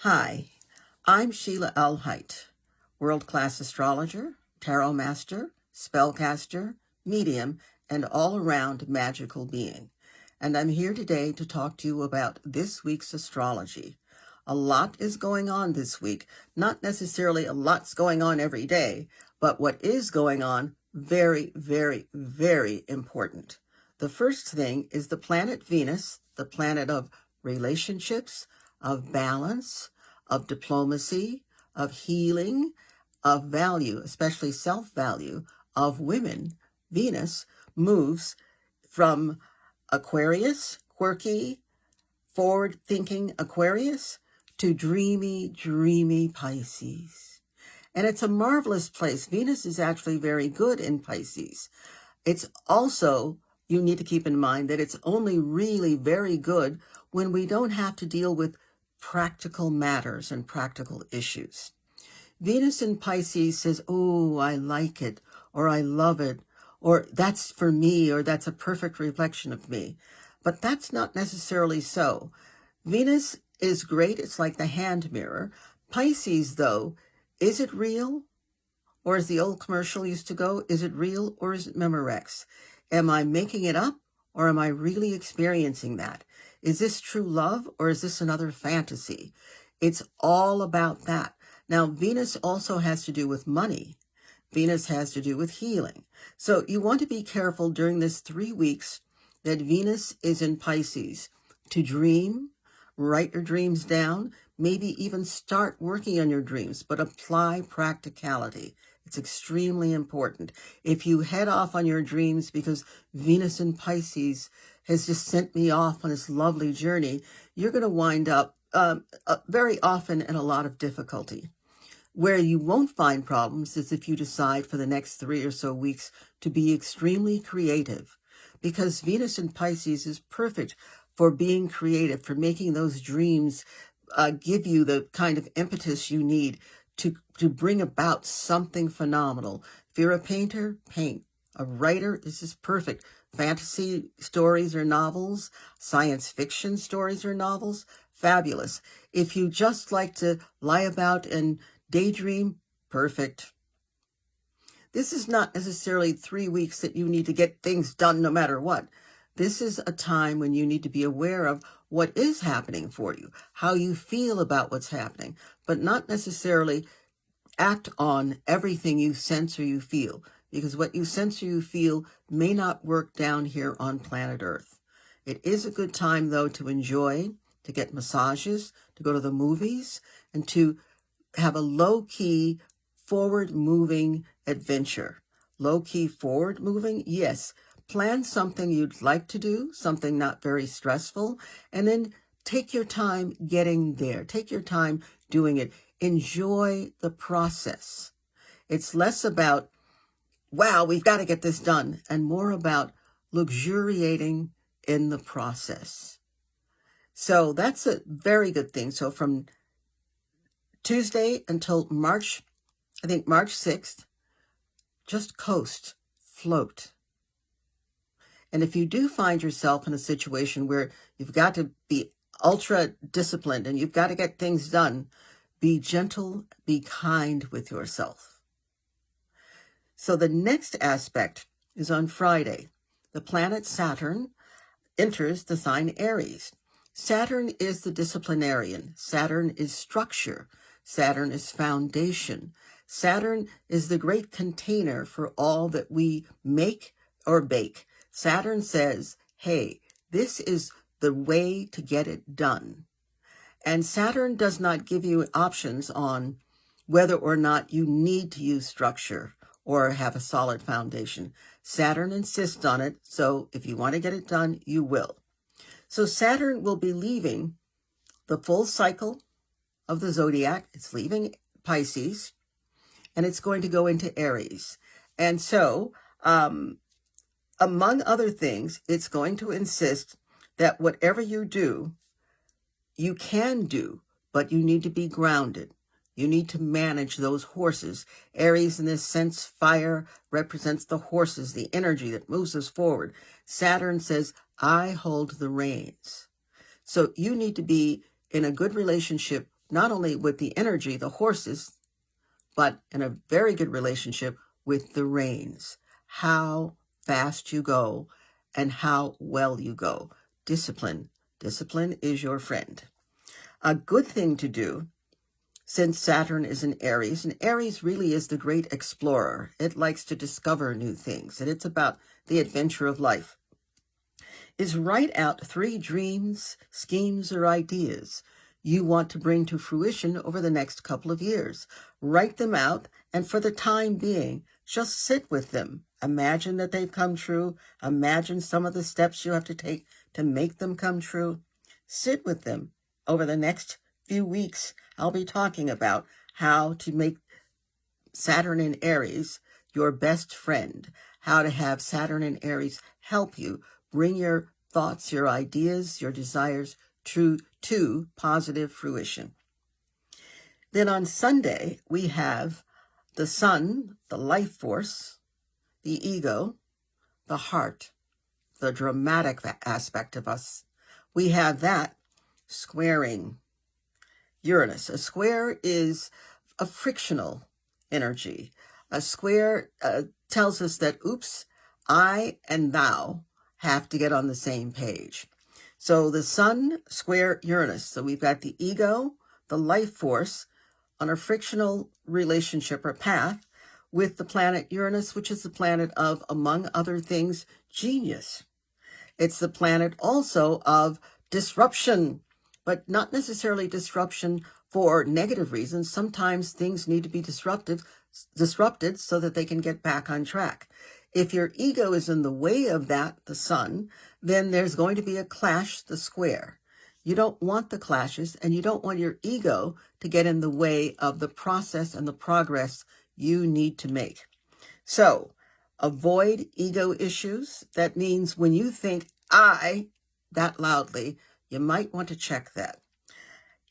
Hi, I'm Sheila Elhite, world-class astrologer, tarot master, spellcaster, medium, and all-around magical being. And I'm here today to talk to you about this week's astrology. A lot is going on this week. Not necessarily a lot's going on every day, but what is going on, very, very, very important. The first thing is the planet Venus, the planet of relationships, of balance, of diplomacy, of healing, of value, especially self-value, of women. Venus moves from Aquarius, quirky, forward-thinking Aquarius, to dreamy, dreamy Pisces. And it's a marvelous place. Venus is actually very good in Pisces. It's also, you need to keep in mind that it's only really very good when we don't have to deal with practical matters and practical issues. Venus in Pisces says, oh, I like it, or I love it, or that's for me, or that's a perfect reflection of me. But that's not necessarily so. Venus is great. It's like the hand mirror. Pisces, though, is it real? Or as the old commercial used to go, is it real or is it Memorex? Am I making it up or am I really experiencing that? Is this true love or is this another fantasy? It's all about that. Now, Venus also has to do with money. Venus has to do with healing. So you want to be careful during this 3 weeks that Venus is in Pisces to dream, write your dreams down, maybe even start working on your dreams, but apply practicality. It's extremely important. If you head off on your dreams because Venus in Pisces has just sent me off on this lovely journey, you're going to wind up very often in a lot of difficulty. Where you won't find problems is if you decide for the next 3 or so weeks to be extremely creative, because Venus in Pisces is perfect for being creative, for making those dreams give you the kind of impetus you need to bring about something phenomenal. If you're a painter, paint. A writer, this is perfect. Fantasy stories or novels, science fiction stories or novels, fabulous. If you just like to lie about and daydream, perfect. This is not necessarily 3 weeks that you need to get things done no matter what. This is a time when you need to be aware of what is happening for you, how you feel about what's happening, but not necessarily act on everything you sense or you feel, because what you sense or you feel may not work down here on planet Earth. It is a good time, though, to enjoy, to get massages, to go to the movies, and to have a low-key, forward-moving adventure. Low-key, forward-moving? Yes. Plan something you'd like to do, something not very stressful, and then take your time getting there. Take your time doing it. Enjoy the process. It's less about, wow, we've got to get this done, and more about luxuriating in the process. So that's a very good thing. So from Tuesday until March 6th, just coast, float. And if you do find yourself in a situation where you've got to be ultra disciplined and you've got to get things done, be gentle, be kind with yourself. So the next aspect is on Friday. The planet Saturn enters the sign Aries. Saturn is the disciplinarian. Saturn is structure. Saturn is foundation. Saturn is the great container for all that we make or bake. Saturn says, hey, this is the way to get it done. And Saturn does not give you options on whether or not you need to use structure or have a solid foundation. Saturn insists on it, so if you want to get it done, you will. So Saturn will be leaving the full cycle of the zodiac. It's leaving Pisces, and it's going to go into Aries. And so, among other things, it's going to insist that whatever you do, you can do, but you need to be grounded. You need to manage those horses. Aries, in this sense, fire represents the horses, the energy that moves us forward. Saturn says, I hold the reins. So you need to be in a good relationship not only with the energy, the horses, but in a very good relationship with the reins. How fast you go and how well you go. Discipline. Discipline is your friend. A good thing to do, since Saturn is in Aries, and Aries really is the great explorer. It likes to discover new things, and it's about the adventure of life, is write out 3 dreams, schemes, or ideas you want to bring to fruition over the next couple of years. Write them out, and for the time being, just sit with them. Imagine that they've come true. Imagine some of the steps you have to take to make them come true. Sit with them. Over the next few weeks, I'll be talking about how to make Saturn in Aries your best friend, how to have Saturn in Aries help you bring your thoughts, your ideas, your desires to positive fruition. Then on Sunday, we have the sun, the life force, the ego, the heart, the dramatic aspect of us. We have that squaring Uranus. A square is a frictional energy. A square tells us that, oops, I and thou have to get on the same page. So the sun square Uranus. So we've got the ego, the life force, on a frictional relationship or path with the planet Uranus, which is the planet of, among other things, genius. It's the planet also of disruption, but not necessarily disruption for negative reasons. Sometimes things need to be disrupted so that they can get back on track. If your ego is in the way of that, the sun, then there's going to be a clash, the square. You don't want the clashes, and you don't want your ego to get in the way of the process and the progress you need to make. So avoid ego issues. That means when you think I that loudly, you might want to check that.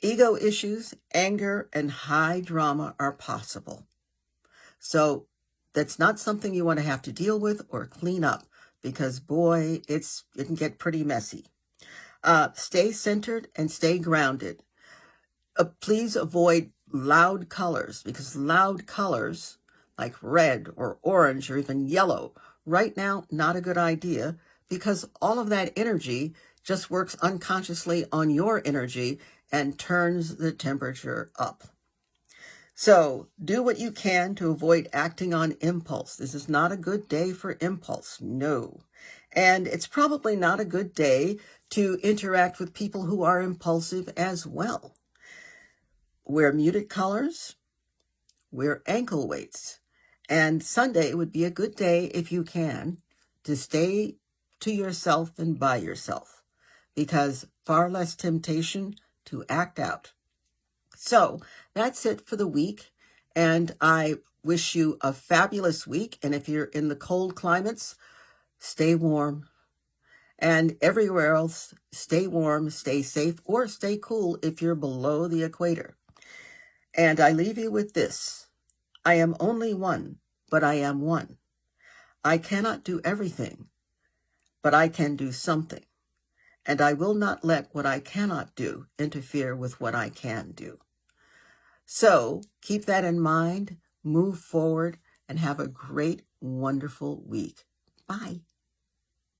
Ego issues, anger, and high drama are possible. So that's not something you want to have to deal with or clean up, because boy, it can get pretty messy. Stay centered and stay grounded. Please avoid loud colors, because loud colors like red or orange or even yellow, right now, not a good idea, because all of that energy just works unconsciously on your energy and turns the temperature up. So do what you can to avoid acting on impulse. This is not a good day for impulse, no. And it's probably not a good day to interact with people who are impulsive as well. Wear muted colors, wear ankle weights. And Sunday would be a good day, if you can, to stay to yourself and by yourself, because far less temptation to act out. So that's it for the week, and I wish you a fabulous week. And if you're in the cold climates, stay warm. And everywhere else, stay warm, stay safe, or stay cool if you're below the equator. And I leave you with this. I am only one, but I am one. I cannot do everything, but I can do something. And I will not let what I cannot do interfere with what I can do. So keep that in mind, move forward, and have a great, wonderful week. Bye.